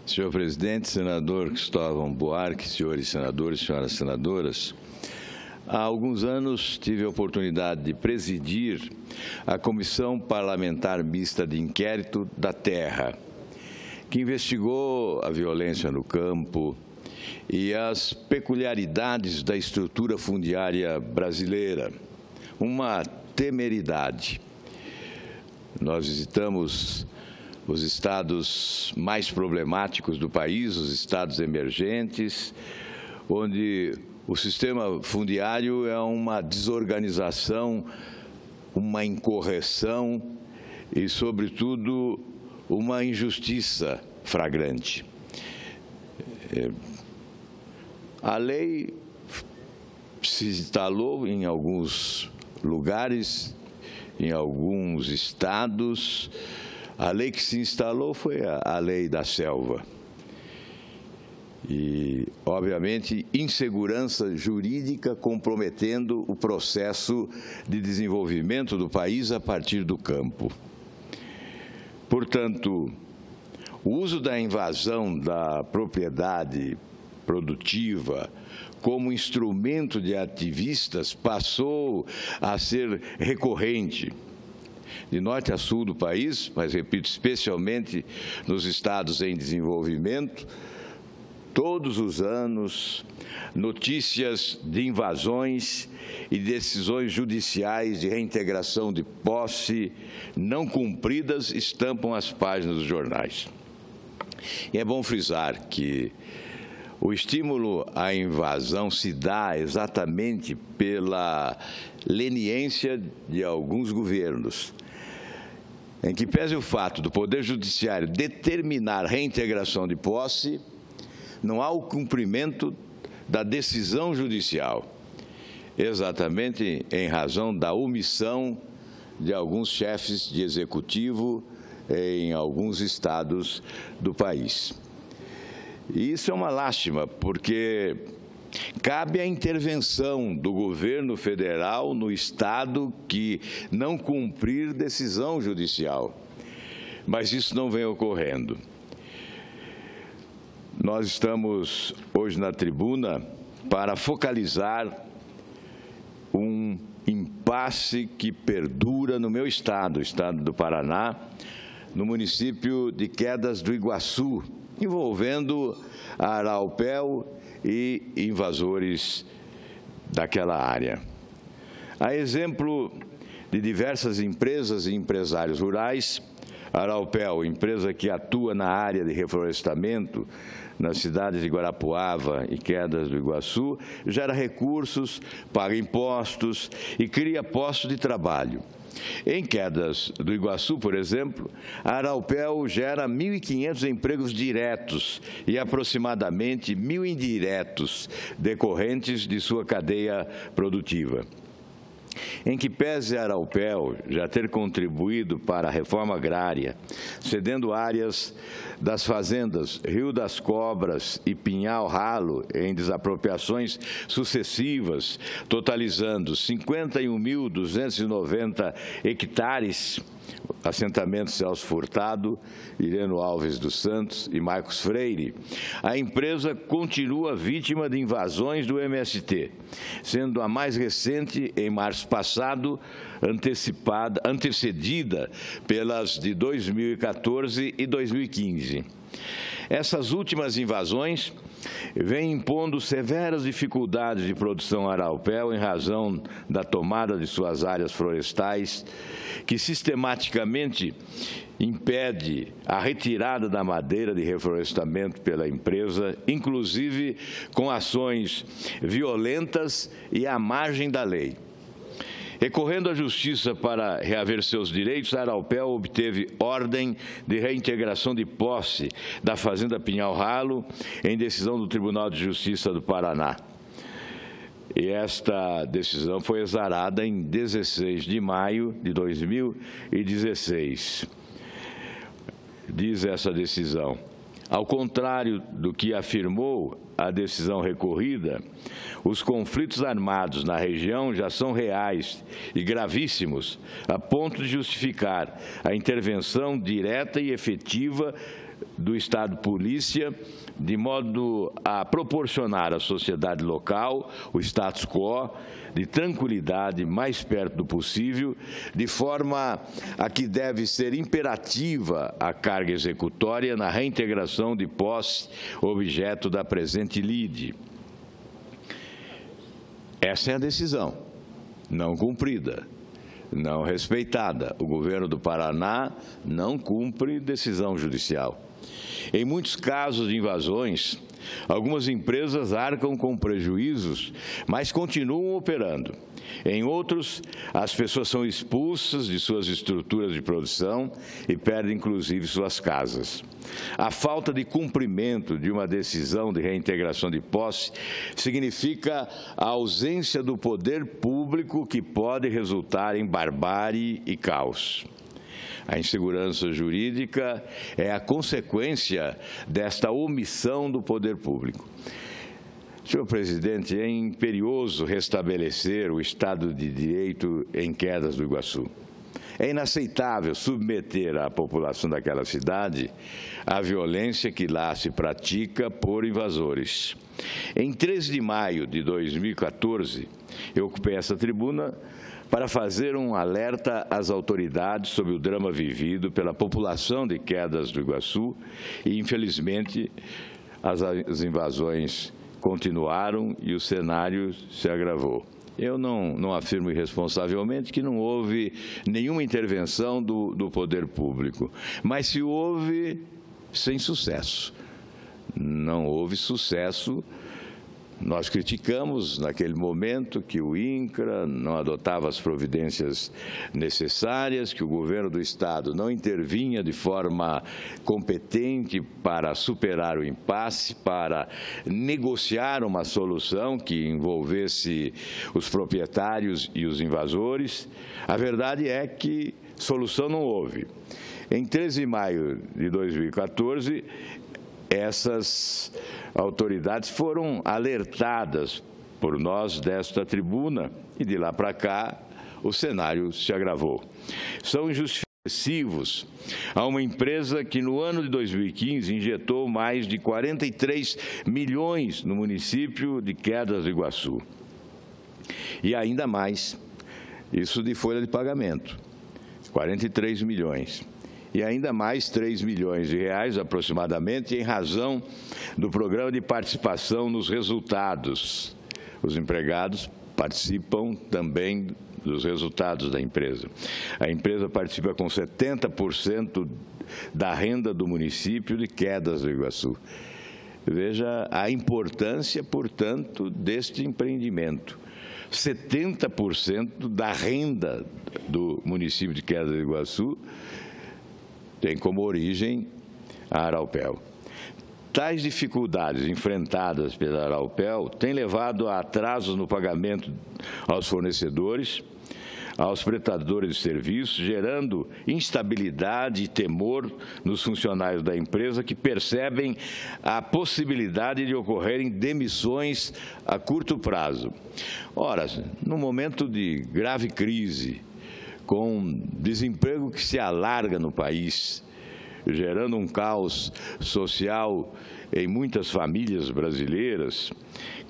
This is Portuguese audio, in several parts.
Senhor presidente, senador Cristóvão Buarque, senhores senadores, senhoras senadoras, há alguns anos tive a oportunidade de presidir a Comissão Parlamentar Mista de Inquérito da Terra, que investigou a violência no campo e as peculiaridades da estrutura fundiária brasileira, uma temeridade. Nós visitamos os estados mais problemáticos do país, os estados emergentes, onde o sistema fundiário é uma desorganização, uma incorreção e, sobretudo, uma injustiça flagrante. A lei se instalou em alguns lugares, em alguns estados. A lei que se instalou foi a lei da selva. E, obviamente, insegurança jurídica comprometendo o processo de desenvolvimento do país a partir do campo. Portanto, o uso da invasão da propriedade produtiva como instrumento de ativistas passou a ser recorrente. De norte a sul do país, mas repito, especialmente nos estados em desenvolvimento, todos os anos, notícias de invasões e decisões judiciais de reintegração de posse não cumpridas estampam as páginas dos jornais. E é bom frisar que o estímulo à invasão se dá exatamente pela leniência de alguns governos, em que pese o fato do Poder Judiciário determinar reintegração de posse, não há o cumprimento da decisão judicial, exatamente em razão da omissão de alguns chefes de executivo em alguns estados do país. E isso é uma lástima, porque cabe a intervenção do governo federal no estado que não cumprir decisão judicial, mas isso não vem ocorrendo. Nós estamos hoje na tribuna para focalizar um impasse que perdura no meu estado, o estado do Paraná, no município de Quedas do Iguaçu, envolvendo a Araupel e invasores daquela área. A exemplo de diversas empresas e empresários rurais, a Araupel, empresa que atua na área de reflorestamento nas cidades de Guarapuava e Quedas do Iguaçu, gera recursos, paga impostos e cria postos de trabalho. Em Quedas do Iguaçu, por exemplo, a Araupel gera 1.500 empregos diretos e aproximadamente 1.000 indiretos decorrentes de sua cadeia produtiva. Em que pese a Araupel já ter contribuído para a reforma agrária, cedendo áreas das fazendas Rio das Cobras e Pinhal Ralo em desapropriações sucessivas, totalizando 51.290 hectares, assentamento Celso Furtado, Ireno Alves dos Santos e Marcos Freire, a empresa continua vítima de invasões do MST, sendo a mais recente, em março passado, antecedida pelas de 2014 e 2015. Essas últimas invasões vêm impondo severas dificuldades de produção Araupel em razão da tomada de suas áreas florestais, que sistematicamente impede a retirada da madeira de reflorestamento pela empresa, inclusive com ações violentas e à margem da lei. Recorrendo à Justiça para reaver seus direitos, a Araupel obteve ordem de reintegração de posse da Fazenda Pinhal Ralo em decisão do Tribunal de Justiça do Paraná. E esta decisão foi exarada em 16 de maio de 2016. Diz essa decisão: ao contrário do que afirmou a decisão recorrida, os conflitos armados na região já são reais e gravíssimos, a ponto de justificar a intervenção direta e efetiva do Estado Polícia, de modo a proporcionar à sociedade local o status quo de tranquilidade mais perto do possível, de forma a que deve ser imperativa a carga executória na reintegração de posse objeto da presente lide. Essa é a decisão, não cumprida, não respeitada. O governo do Paraná não cumpre decisão judicial. Em muitos casos de invasões, algumas empresas arcam com prejuízos, mas continuam operando. Em outros, as pessoas são expulsas de suas estruturas de produção e perdem, inclusive, suas casas. A falta de cumprimento de uma decisão de reintegração de posse significa a ausência do poder público, que pode resultar em barbárie e caos. A insegurança jurídica é a consequência desta omissão do poder público. Senhor presidente, é imperioso restabelecer o Estado de Direito em Quedas do Iguaçu. É inaceitável submeter a população daquela cidade à violência que lá se pratica por invasores. Em 13 de maio de 2014, eu ocupei essa tribuna para fazer um alerta às autoridades sobre o drama vivido pela população de Quedas do Iguaçu e, infelizmente, as invasões continuaram e o cenário se agravou. Eu não afirmo irresponsavelmente que não houve nenhuma intervenção do poder público, mas se houve, sem sucesso. Não houve sucesso. Nós criticamos, naquele momento, que o INCRA não adotava as providências necessárias, que o governo do Estado não intervinha de forma competente para superar o impasse, para negociar uma solução que envolvesse os proprietários e os invasores. A verdade é que solução não houve. Em 13 de maio de 2014, essas autoridades foram alertadas por nós desta tribuna e de lá para cá o cenário se agravou. São injustificativos a uma empresa que no ano de 2015 injetou mais de 43 milhões no município de Quedas do Iguaçu. E ainda mais, isso de folha de pagamento, 43 milhões. E ainda mais 3 milhões de reais, aproximadamente, em razão do programa de participação nos resultados. Os empregados participam também dos resultados da empresa. A empresa participa com 70% da renda do município de Quedas do Iguaçu. Veja a importância, portanto, deste empreendimento. 70% da renda do município de Quedas do Iguaçu tem como origem a Araupel. Tais dificuldades enfrentadas pela Araupel têm levado a atrasos no pagamento aos fornecedores, aos prestadores de serviços, gerando instabilidade e temor nos funcionários da empresa, que percebem a possibilidade de ocorrerem demissões a curto prazo. Ora, no momento de grave crise, com desemprego que se alarga no país, gerando um caos social em muitas famílias brasileiras,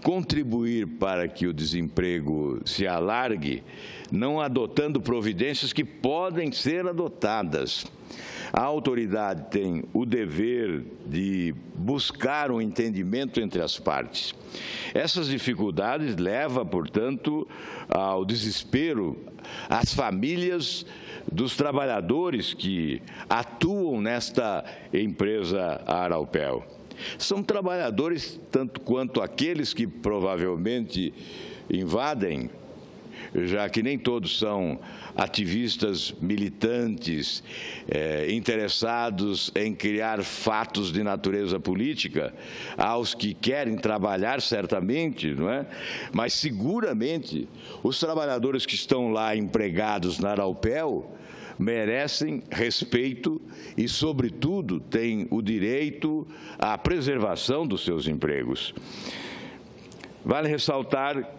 contribuir para que o desemprego se alargue, não adotando providências que podem ser adotadas. A autoridade tem o dever de buscar um entendimento entre as partes. Essas dificuldades levam, portanto, ao desespero as famílias dos trabalhadores que atuam nesta empresa Araupel. São trabalhadores tanto quanto aqueles que provavelmente invadem, já que nem todos são ativistas militantes, interessados em criar fatos de natureza política. Há os que querem trabalhar, certamente, não é? Mas seguramente os trabalhadores que estão lá empregados na Araupel merecem respeito e, sobretudo, têm o direito à preservação dos seus empregos. Vale ressaltar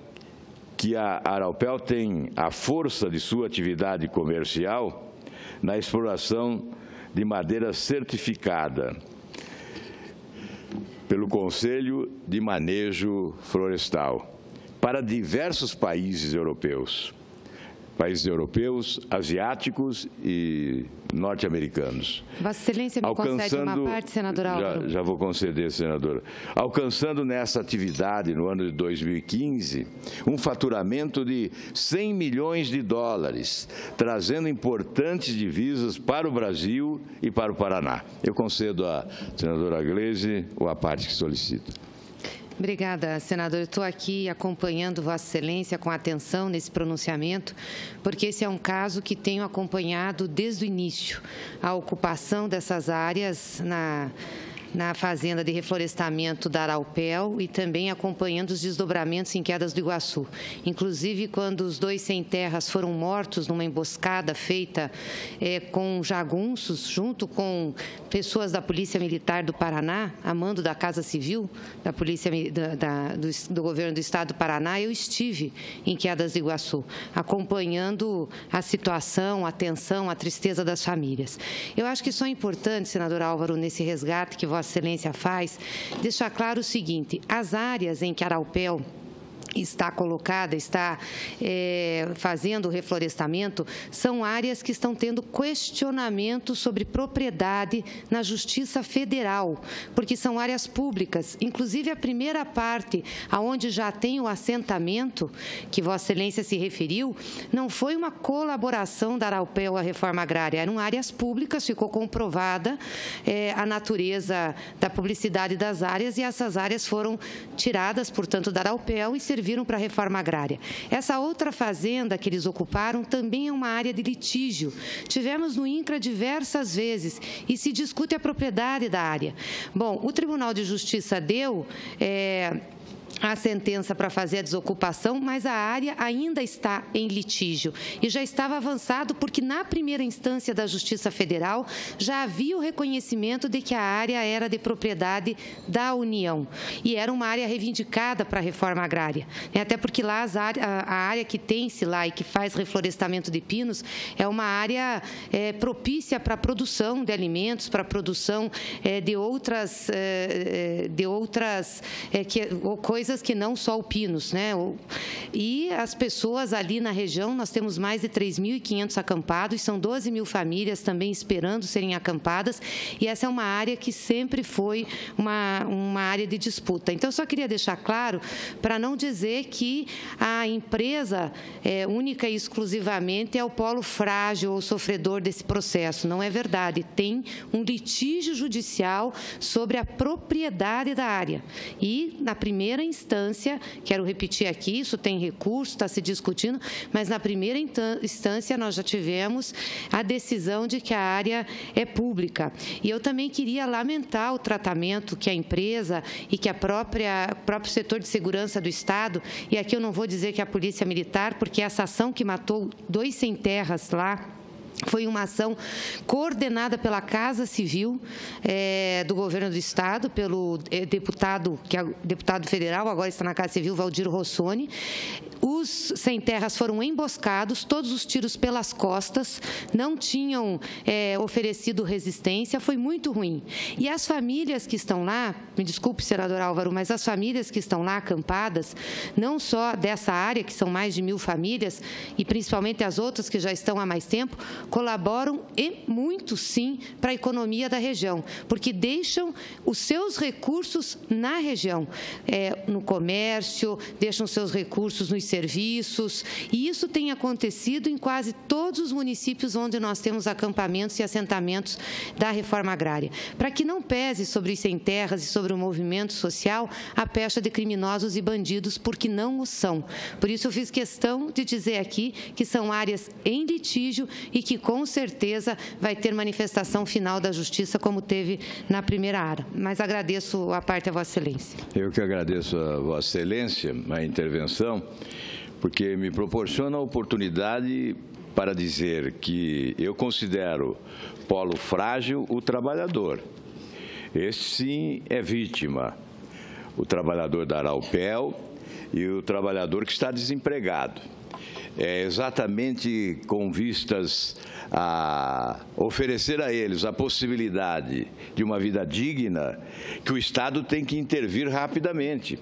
que a Araupel tem a força de sua atividade comercial na exploração de madeira certificada, pelo Conselho de Manejo Florestal para diversos países europeus, asiáticos e norte-americanos. Vossa Excelência me concede uma parte, senador Álvaro? Já vou conceder, senadora. Alcançando nessa atividade, no ano de 2015, um faturamento de 100 milhões de dólares, trazendo importantes divisas para o Brasil e para o Paraná. Eu concedo à senadora Gleisi a parte que solicita. Obrigada, senador. Eu estou aqui acompanhando Vossa Excelência com atenção nesse pronunciamento, porque esse é um caso que tenho acompanhado desde o início, a ocupação dessas áreas na fazenda de reflorestamento da Araupel e também acompanhando os desdobramentos em Quedas do Iguaçu. Inclusive, quando os 2 sem-terras foram mortos numa emboscada feita com jagunços, junto com pessoas da Polícia Militar do Paraná, a mando da Casa Civil, da Polícia do Governo do Estado do Paraná, eu estive em Quedas do Iguaçu, acompanhando a situação, a tensão, a tristeza das famílias. Eu acho que só é importante, senador Álvaro, nesse resgate que Vossa Excelência faz, deixar claro o seguinte: as áreas em que a Araupel está colocada, está fazendo o reflorestamento, são áreas que estão tendo questionamento sobre propriedade na Justiça Federal, porque são áreas públicas. Inclusive, a primeira parte, aonde já tem o assentamento, que Vossa Excelência se referiu, não foi uma colaboração da Araupel à reforma agrária, eram áreas públicas, ficou comprovada a natureza da publicidade das áreas, e essas áreas foram tiradas, portanto, da Araupel e serviram para a reforma agrária. Essa outra fazenda que eles ocuparam também é uma área de litígio. Tivemos no INCRA diversas vezes e se discute a propriedade da área. Bom, o Tribunal de Justiça deu a sentença para fazer a desocupação, mas a área ainda está em litígio e já estava avançado porque na primeira instância da Justiça Federal já havia o reconhecimento de que a área era de propriedade da União e era uma área reivindicada para a reforma agrária, até porque lá a área que tem-se lá e que faz reflorestamento de pinos é uma área propícia para a produção de alimentos, para a produção de outras coisas que não só o pinos, né? E as pessoas ali na região, nós temos mais de 3.500 acampados, são 12 mil famílias também esperando serem acampadas, e essa é uma área que sempre foi uma área de disputa. Então, eu só queria deixar claro, para não dizer que a empresa única e exclusivamente é o polo frágil ou sofredor desse processo. Não é verdade. Tem um litígio judicial sobre a propriedade da área. E, na primeira instância, quero repetir aqui, isso tem recurso, está se discutindo, mas na primeira instância nós já tivemos a decisão de que a área é pública. E eu também queria lamentar o tratamento que a empresa e que o próprio setor de segurança do Estado, e aqui eu não vou dizer que a Polícia Militar, porque essa ação que matou 2 sem-terras lá, foi uma ação coordenada pela Casa Civil do Governo do Estado, pelo deputado, que é deputado federal, agora está na Casa Civil, Valdir Rossoni. Os sem-terras foram emboscados, todos os tiros pelas costas, não tinham oferecido resistência, foi muito ruim. E as famílias que estão lá, me desculpe, senador Álvaro, mas as famílias que estão lá acampadas, não só dessa área, que são mais de 1.000 famílias, e principalmente as outras que já estão há mais tempo, colaboram e muito, sim, para a economia da região, porque deixam os seus recursos na região, no comércio, deixam seus recursos nos serviços, e isso tem acontecido em quase todos os municípios onde nós temos acampamentos e assentamentos da reforma agrária, para que não pese sobre os sem-terras e sobre o movimento social a pecha de criminosos e bandidos, porque não o são. Por isso eu fiz questão de dizer aqui que são áreas em litígio e que com certeza vai ter manifestação final da Justiça, como teve na primeira área. Mas agradeço a parte a Vossa Excelência. Eu que agradeço a Vossa Excelência a intervenção, porque me proporciona a oportunidade para dizer que eu considero polo frágil o trabalhador. Esse sim é vítima, o trabalhador da Araupel e o trabalhador que está desempregado. exatamente com vistas a oferecer a eles a possibilidade de uma vida digna, que o Estado tem que intervir rapidamente.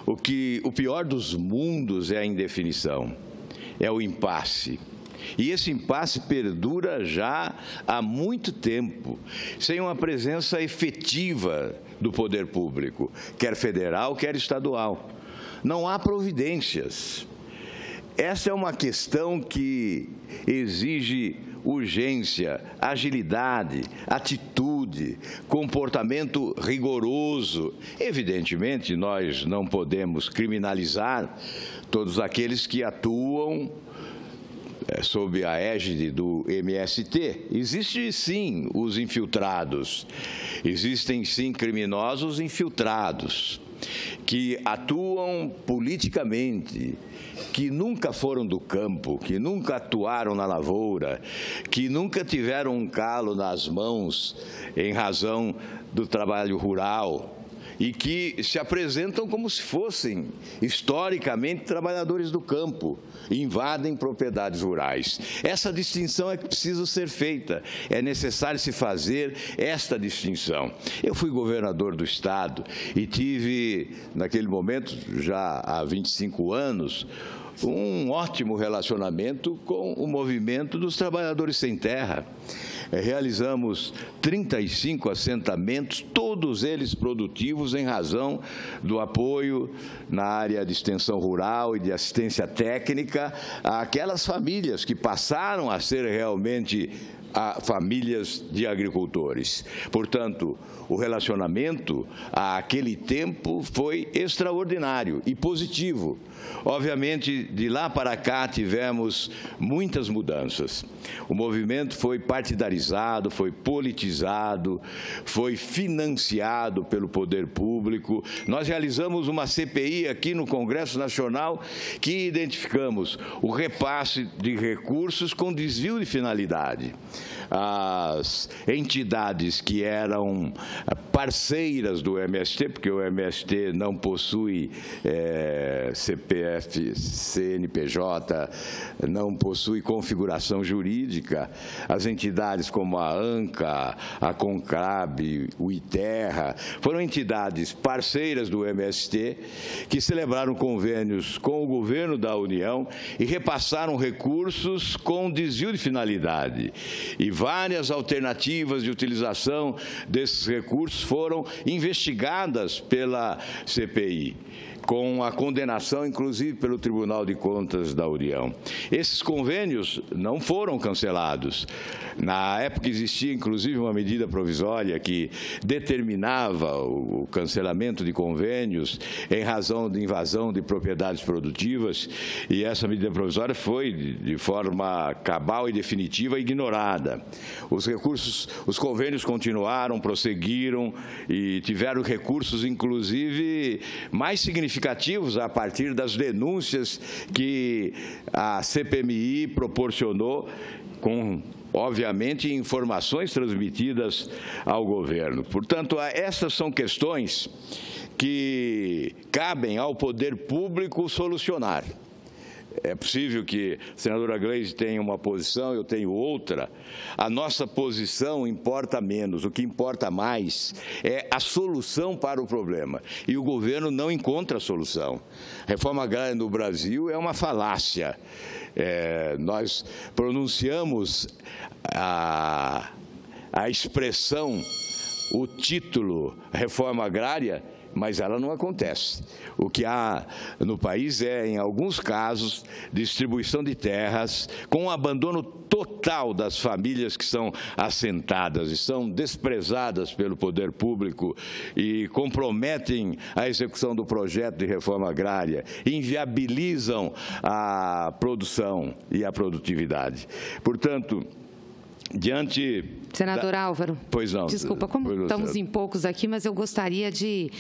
O pior dos mundos é a indefinição, é o impasse. E esse impasse perdura já há muito tempo, sem uma presença efetiva do poder público, quer federal, quer estadual. Não há providências. Essa é uma questão que exige urgência, agilidade, atitude, comportamento rigoroso. Evidentemente, nós não podemos criminalizar todos aqueles que atuam sob a égide do MST. Existem, sim, os infiltrados. Existem, sim, criminosos infiltrados que atuam politicamente, que nunca foram do campo, que nunca atuaram na lavoura, que nunca tiveram um calo nas mãos em razão do trabalho rural e que se apresentam como se fossem, historicamente, trabalhadores do campo, invadem propriedades rurais. Essa distinção é que precisa ser feita, é necessário se fazer esta distinção. Eu fui governador do Estado e tive, naquele momento, já há 25 anos, um ótimo relacionamento com o movimento dos trabalhadores sem terra. Realizamos 35 assentamentos, todos eles produtivos em razão do apoio na área de extensão rural e de assistência técnica àquelas famílias que passaram a ser realmente famílias de agricultores. Portanto, o relacionamento àquele tempo foi extraordinário e positivo. Obviamente, de lá para cá tivemos muitas mudanças. O movimento foi partidarizado, foi politizado, foi financiado pelo poder público. Nós realizamos uma CPI aqui no Congresso Nacional que identificamos o repasse de recursos com desvio de finalidade. As entidades que eram parceiras do MST, porque o MST não possui CPF, CNPJ, não possui configuração jurídica, as entidades como a ANCA, a CONCAB, o ITERRA, foram entidades parceiras do MST que celebraram convênios com o governo da União e repassaram recursos com desvio de finalidade. E várias alternativas de utilização desses recursos foram investigadas pela CPI, com a condenação, inclusive, pelo Tribunal de Contas da União. Esses convênios não foram cancelados. Na época existia, inclusive, uma medida provisória que determinava o cancelamento de convênios em razão de invasão de propriedades produtivas, e essa medida provisória foi, de forma cabal e definitiva, ignorada. Os convênios continuaram, prosseguiram e tiveram recursos, inclusive, mais significativos a partir das denúncias que a CPMI proporcionou com, obviamente, informações transmitidas ao governo. Portanto, essas são questões que cabem ao poder público solucionar. É possível que a senadora Gleisi tenha uma posição, eu tenho outra. A nossa posição importa menos. O que importa mais é a solução para o problema. E o governo não encontra a solução. A reforma agrária no Brasil é uma falácia. Nós pronunciamos a expressão, o título reforma agrária, mas ela não acontece. O que há no país é, em alguns casos, distribuição de terras com abandono total das famílias que são assentadas e são desprezadas pelo poder público e comprometem a execução do projeto de reforma agrária, inviabilizam a produção e a produtividade. Portanto, Senador Álvaro, pois não, desculpa, como estamos em poucos aqui, mas eu gostaria de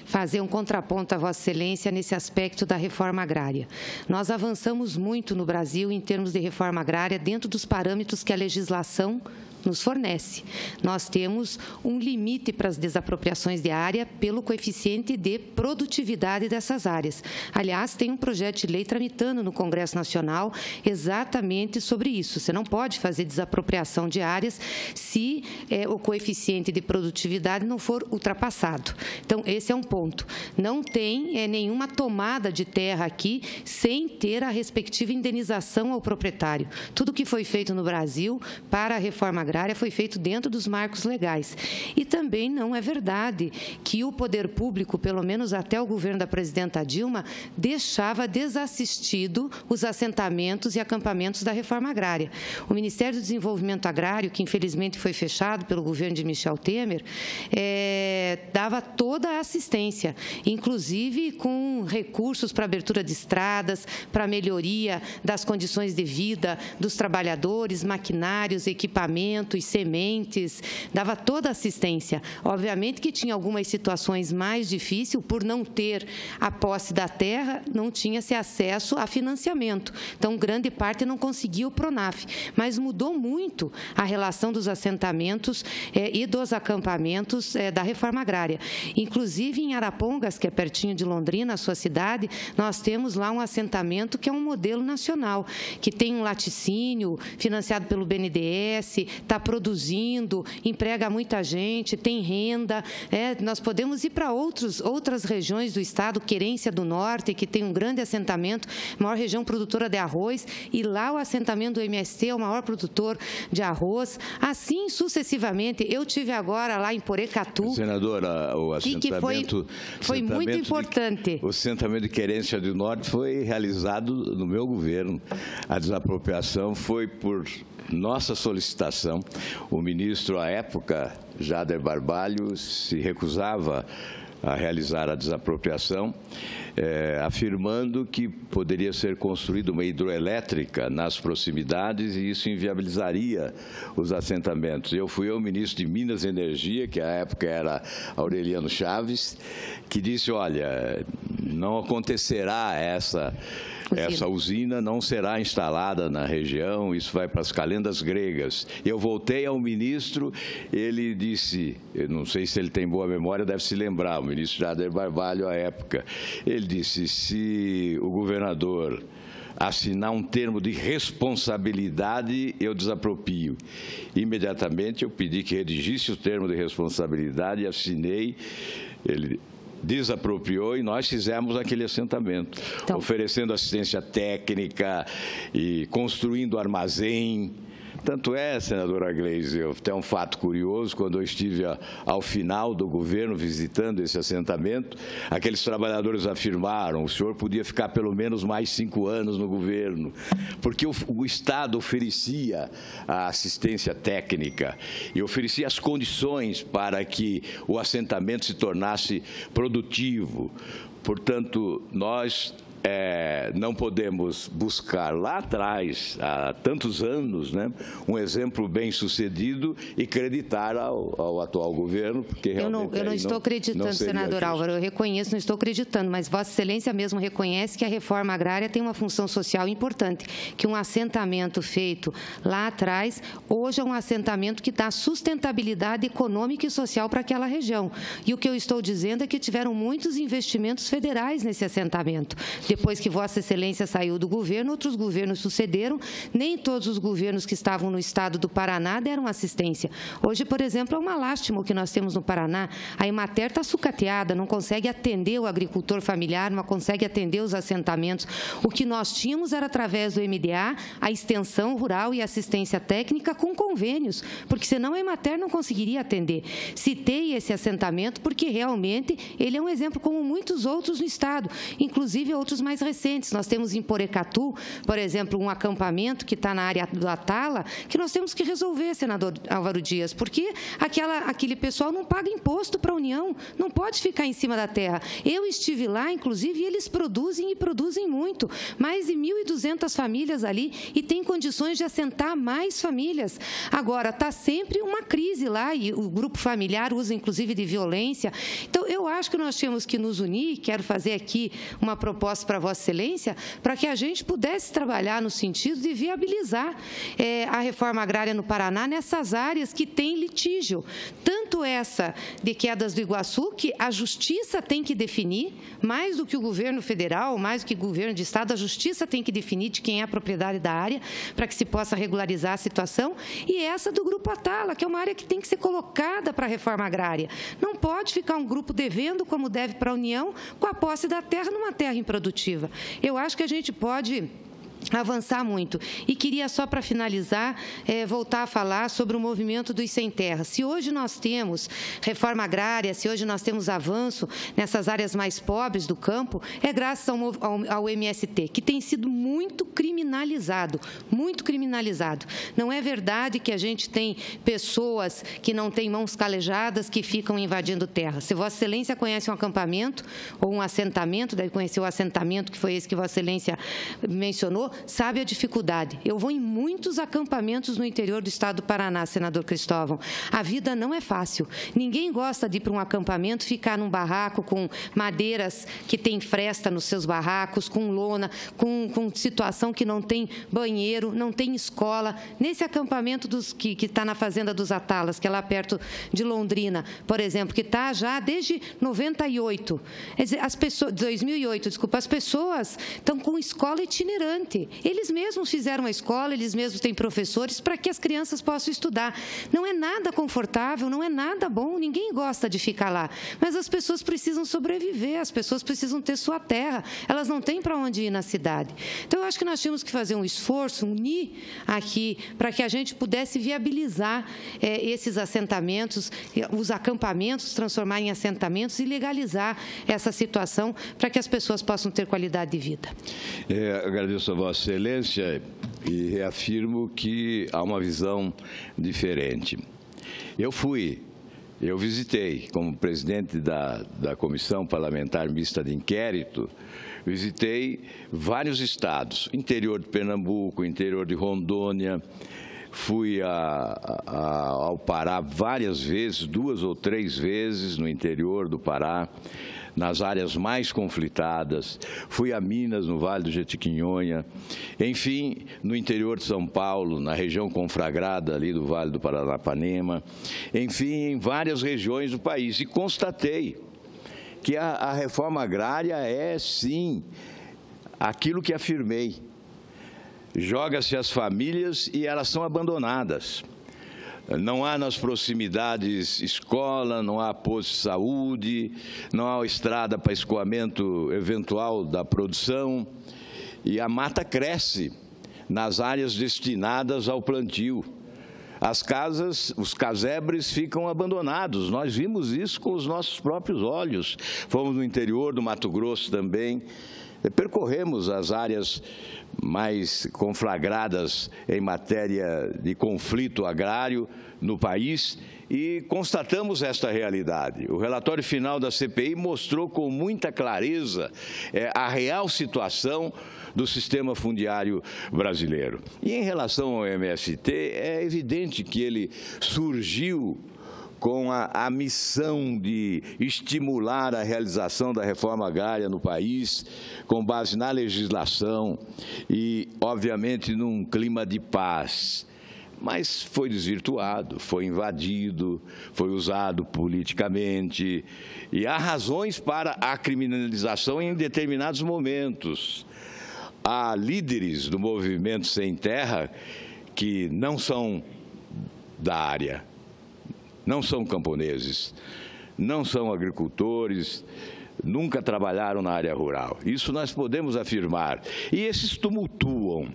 fazer um contraponto a Vossa Excelência nesse aspecto da reforma agrária. Nós avançamos muito no Brasil em termos de reforma agrária dentro dos parâmetros que a legislação nos fornece. Nós temos um limite para as desapropriações de área pelo coeficiente de produtividade dessas áreas. Aliás, tem um projeto de lei tramitando no Congresso Nacional exatamente sobre isso. Você não pode fazer desapropriação de áreas se o coeficiente de produtividade não for ultrapassado. Então, esse é um ponto. Não tem nenhuma tomada de terra aqui sem ter a respectiva indenização ao proprietário. Tudo que foi feito no Brasil para a reforma agrária foi feito dentro dos marcos legais. E também não é verdade que o poder público, pelo menos até o governo da presidenta Dilma, deixava desassistido os assentamentos e acampamentos da reforma agrária. O Ministério do Desenvolvimento Agrário, que infelizmente foi fechado pelo governo de Michel Temer, dava toda a assistência, inclusive com recursos para abertura de estradas, para melhoria das condições de vida dos trabalhadores, maquinários, equipamentos, sementes, dava toda a assistência. Obviamente que tinha algumas situações mais difíceis, por não ter a posse da terra, não tinha-se acesso a financiamento. Então, grande parte não conseguia o PRONAF. Mas mudou muito a relação dos assentamentos e dos acampamentos da reforma agrária. Inclusive, em Arapongas, que é pertinho de Londrina, a sua cidade, nós temos lá um assentamento que é um modelo nacional, que tem um laticínio financiado pelo BNDES, está produzindo, emprega muita gente, tem renda. Nós podemos ir para outras regiões do estado, Querência do Norte, que tem um grande assentamento, maior região produtora de arroz, e lá o assentamento do MST é o maior produtor de arroz. Assim sucessivamente. Eu tive agora lá em Porecatu. Senadora, o assentamento... Foi muito importante. O assentamento de Querência do Norte foi realizado no meu governo. A desapropriação foi por nossa solicitação. O ministro, à época, Jader Barbalho, se recusava a realizar a desapropriação, afirmando que poderia ser construída uma hidroelétrica nas proximidades e isso inviabilizaria os assentamentos. Eu fui ao ministro de Minas e Energia, que à época era Aureliano Chaves, que disse, olha, não acontecerá essa usina não será instalada na região, isso vai para as calendas gregas. Eu voltei ao ministro, ele disse, eu não sei se ele tem boa memória, deve se lembrar, o ministro Jader Barbalho, à época, ele disse, se o governador assinar um termo de responsabilidade, eu desapropio. Imediatamente eu pedi que redigisse o termo de responsabilidade e assinei, ele desapropriou e nós fizemos aquele assentamento, então, oferecendo assistência técnica e construindo armazém. Tanto é, senadora Gleisi, até um fato curioso, quando eu estive ao final do governo visitando esse assentamento, aqueles trabalhadores afirmaram, o senhor podia ficar pelo menos mais 5 anos no governo, porque o Estado oferecia a assistência técnica e oferecia as condições para que o assentamento se tornasse produtivo. Portanto, nós não podemos buscar lá atrás, há tantos anos, né, um exemplo bem-sucedido e acreditar ao atual governo, porque realmente eu não estou acreditando, senador Álvaro, eu reconheço, não estou acreditando, mas Vossa Excelência mesmo reconhece que a reforma agrária tem uma função social importante, que um assentamento feito lá atrás, hoje é um assentamento que dá sustentabilidade econômica e social para aquela região. E o que eu estou dizendo é que tiveram muitos investimentos federais nesse assentamento. Depois que Vossa Excelência saiu do governo, outros governos sucederam. Nem todos os governos que estavam no estado do Paraná deram assistência. Hoje, por exemplo, é uma lástima o que nós temos no Paraná. A Emater está sucateada, não consegue atender o agricultor familiar, não consegue atender os assentamentos. O que nós tínhamos era, através do MDA, a extensão rural e assistência técnica com convênios, porque senão a Emater não conseguiria atender. Citei esse assentamento porque realmente ele é um exemplo como muitos outros no estado, inclusive outros mais recentes. Nós temos em Porecatu, por exemplo, um acampamento que está na área do Atala, que nós temos que resolver, senador Álvaro Dias, porque aquele pessoal não paga imposto para a União, não pode ficar em cima da terra. Eu estive lá, inclusive, e eles produzem e produzem muito. Mais de 1.200 famílias ali e tem condições de assentar mais famílias. Agora, está sempre uma crise lá e o grupo familiar usa, inclusive, de violência. Então, eu acho que nós temos que nos unir, quero fazer aqui uma proposta para Vossa Excelência para que a gente pudesse trabalhar no sentido de viabilizar a reforma agrária no Paraná nessas áreas que tem litígio. Tanto essa de Quedas do Iguaçu, que a Justiça tem que definir, mais do que o governo federal, mais do que o governo de estado, a Justiça tem que definir de quem é a propriedade da área para que se possa regularizar a situação, e essa do Grupo Atala, que é uma área que tem que ser colocada para a reforma agrária. Não pode ficar um grupo devendo, como deve para a União, com a posse da terra numa terra improdutiva. Eu acho que a gente pode avançar muito. E queria só para finalizar, voltar a falar sobre o movimento dos sem terra. Se hoje nós temos reforma agrária, se hoje nós temos avanço nessas áreas mais pobres do campo, é graças ao MST, que tem sido muito criminalizado, muito criminalizado. Não é verdade que a gente tem pessoas que não têm mãos calejadas que ficam invadindo terra. Se Vossa Excelência conhece um acampamento ou um assentamento, deve conhecer o assentamento, que foi esse que Vossa Excelência mencionou, sabe a dificuldade. Eu vou em muitos acampamentos no interior do estado do Paraná, senador Cristóvão. A vida não é fácil. Ninguém gosta de ir para um acampamento, ficar num barraco com madeiras que tem fresta nos seus barracos, com lona, com situação que não tem banheiro, não tem escola. Nesse acampamento que está na Fazenda dos Atalas, que é lá perto de Londrina, por exemplo, que está já desde 98. Quer dizer, 2008, desculpa, as pessoas estão com escola itinerante. Eles mesmos fizeram a escola, eles mesmos têm professores para que as crianças possam estudar. Não é nada confortável, não é nada bom, ninguém gosta de ficar lá. Mas as pessoas precisam sobreviver, as pessoas precisam ter sua terra, elas não têm para onde ir na cidade. Então, eu acho que nós tínhamos que fazer um esforço, unir aqui, para que a gente pudesse viabilizar esses assentamentos, os acampamentos, transformar em assentamentos e legalizar essa situação para que as pessoas possam ter qualidade de vida. Agradeço a Vossa Excelência e reafirmo que há uma visão diferente. Eu visitei, como presidente da Comissão Parlamentar Mista de Inquérito, visitei vários estados, interior de Pernambuco, interior de Rondônia, fui ao Pará várias vezes, 2 ou 3 vezes no interior do Pará, nas áreas mais conflitadas, fui a Minas, no Vale do Jequitinhonha, enfim, no interior de São Paulo, na região conflagrada ali do Vale do Paranapanema, enfim, em várias regiões do país, e constatei que a reforma agrária é, sim, aquilo que afirmei. Joga-se as famílias e elas são abandonadas. Não há nas proximidades escola, não há posto de saúde, não há estrada para escoamento eventual da produção, e a mata cresce nas áreas destinadas ao plantio. As casas, os casebres ficam abandonados. Nós vimos isso com os nossos próprios olhos. Fomos no interior do Mato Grosso também, percorremos as áreas mais conflagradas em matéria de conflito agrário no país e constatamos esta realidade. O relatório final da CPI mostrou com muita clareza a real situação do sistema fundiário brasileiro. E em relação ao MST, é evidente que ele surgiu com a missão de estimular a realização da reforma agrária no país, com base na legislação e, obviamente, num clima de paz. Mas foi desvirtuado, foi invadido, foi usado politicamente, e há razões para a criminalização em determinados momentos. Há líderes do movimento Sem Terra que não são da área, não são camponeses, não são agricultores, nunca trabalharam na área rural. Isso nós podemos afirmar. E esses tumultuam,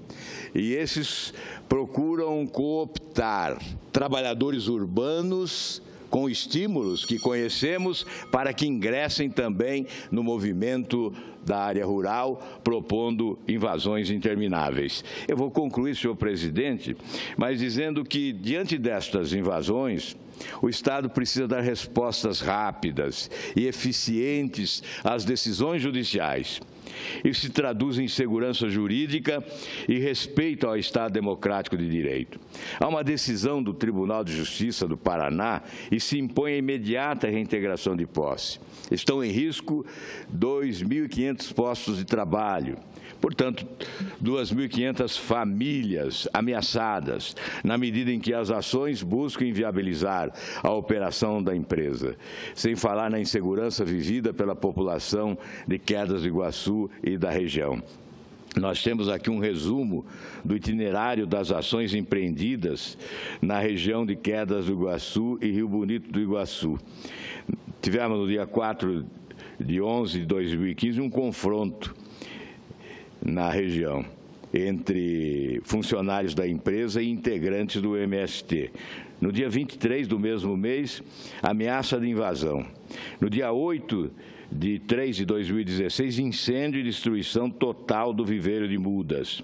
e esses procuram cooptar trabalhadores urbanos com estímulos que conhecemos para que ingressem também no movimento da área rural, propondo invasões intermináveis. Eu vou concluir, senhor presidente, mas dizendo que, diante destas invasões, o Estado precisa dar respostas rápidas e eficientes às decisões judiciais. Isso se traduz em segurança jurídica e respeito ao Estado democrático de direito. Há uma decisão do Tribunal de Justiça do Paraná e se impõe a imediata reintegração de posse. Estão em risco 2.500 postos de trabalho. Portanto, 2.500 famílias ameaçadas, na medida em que as ações buscam inviabilizar a operação da empresa, sem falar na insegurança vivida pela população de Quedas do Iguaçu e da região. Nós temos aqui um resumo do itinerário das ações empreendidas na região de Quedas do Iguaçu e Rio Bonito do Iguaçu. Tivemos no dia 4/11 de 2015 um confronto na região entre funcionários da empresa e integrantes do MST. No dia 23 do mesmo mês, ameaça de invasão. No dia 8/3 de 2016, incêndio e destruição total do viveiro de mudas.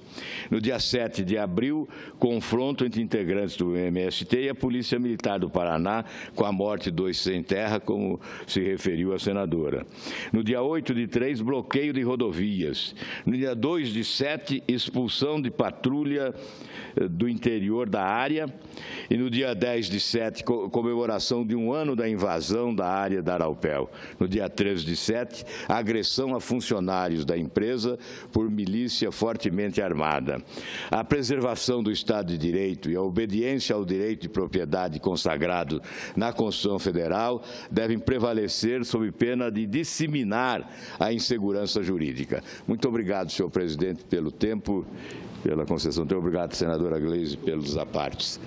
No dia 7 de abril, confronto entre integrantes do MST e a Polícia Militar do Paraná, com a morte de 2 sem terra, como se referiu a senadora. No dia 8/3, bloqueio de rodovias. No dia 2/7, expulsão de patrulha do interior da área. E no dia 10/7, comemoração de 1 ano da invasão da área da Araupel. No dia 13/7, agressão a funcionários da empresa por milícia fortemente armada. A preservação do Estado de Direito e a obediência ao direito de propriedade consagrado na Constituição Federal devem prevalecer sob pena de disseminar a insegurança jurídica. Muito obrigado, senhor presidente, pelo tempo, pela concessão. Muito obrigado, senadora Gleisi, pelos apartes.